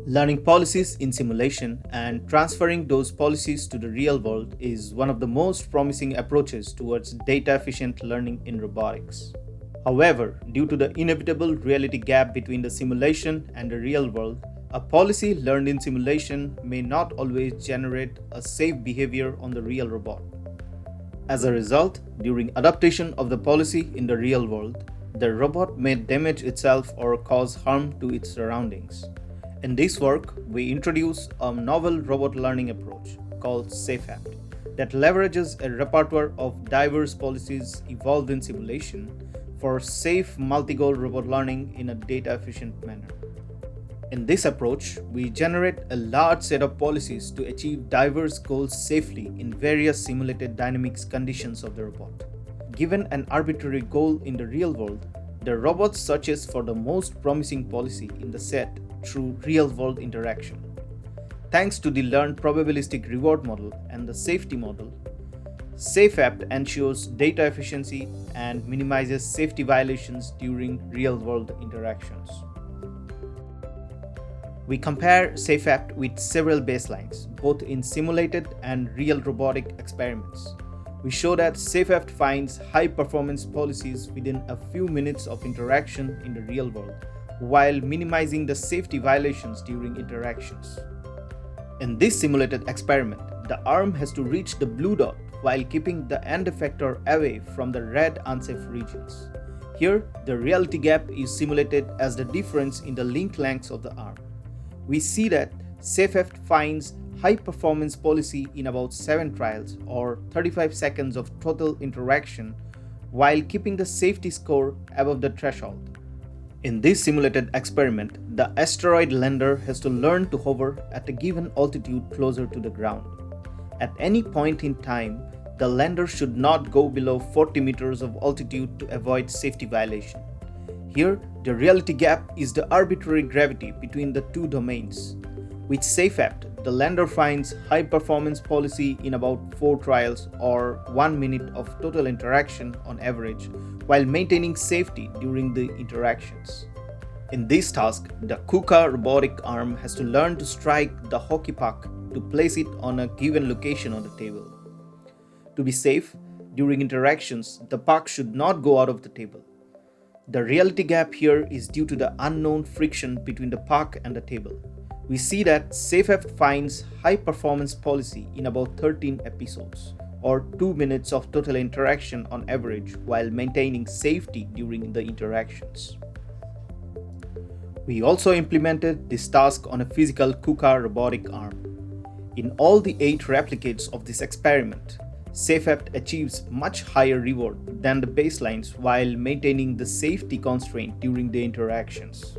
Learning policies in simulation and transferring those policies to the real world is one of the most promising approaches towards data efficient learning in robotics. However, due to the inevitable reality gap between the simulation and the real world, a policy learned in simulation may not always generate a safe behavior on the real robot. As a result, during adaptation of the policy in the real world, the robot may damage itself or cause harm to its surroundings. In this work, we introduce a novel robot learning approach called SafeAPT that leverages a repertoire of diverse policies evolved in simulation for safe multi-goal robot learning in a data-efficient manner. In this approach, we generate a large set of policies to achieve diverse goals safely in various simulated dynamics conditions of the robot. Given an arbitrary goal in the real world, the robot searches for the most promising policy in the set through real-world interaction. Thanks to the learned probabilistic reward model and the safety model, SafeAPT ensures data efficiency and minimizes safety violations during real-world interactions. We compare SafeAPT with several baselines, both in simulated and real robotic experiments. We show that SafeAPT finds high-performance policies within a few minutes of interaction in the real world, while minimizing the safety violations during interactions. In this simulated experiment, the arm has to reach the blue dot while keeping the end effector away from the red unsafe regions. Here, the reality gap is simulated as the difference in the link lengths of the arm. We see that SafeAPT finds high performance policy in about 7 trials or 35 seconds of total interaction while keeping the safety score above the threshold. In this simulated experiment, the asteroid lander has to learn to hover at a given altitude closer to the ground. At any point in time, the lander should not go below 40 meters of altitude to avoid safety violation. Here, the reality gap is the arbitrary gravity between the two domains. With SafeAPT, the lander finds high performance policy in about 4 trials or 1 minute of total interaction on average, while maintaining safety during the interactions. In this task, the KUKA robotic arm has to learn to strike the hockey puck to place it on a given location on the table. To be safe, during interactions, the puck should not go out of the table. The reality gap here is due to the unknown friction between the puck and the table. We see that SafeAPT finds high performance policy in about 13 episodes, or 2 minutes of total interaction on average, while maintaining safety during the interactions. We also implemented this task on a physical KUKA robotic arm. In all the 8 replicates of this experiment, SafeAPT achieves much higher reward than the baselines while maintaining the safety constraint during the interactions.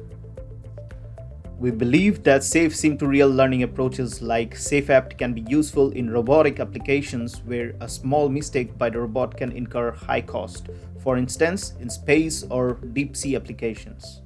We believe that safe sim-to-real learning approaches like SafeAPT can be useful in robotic applications where a small mistake by the robot can incur high cost, for instance in space or deep sea applications.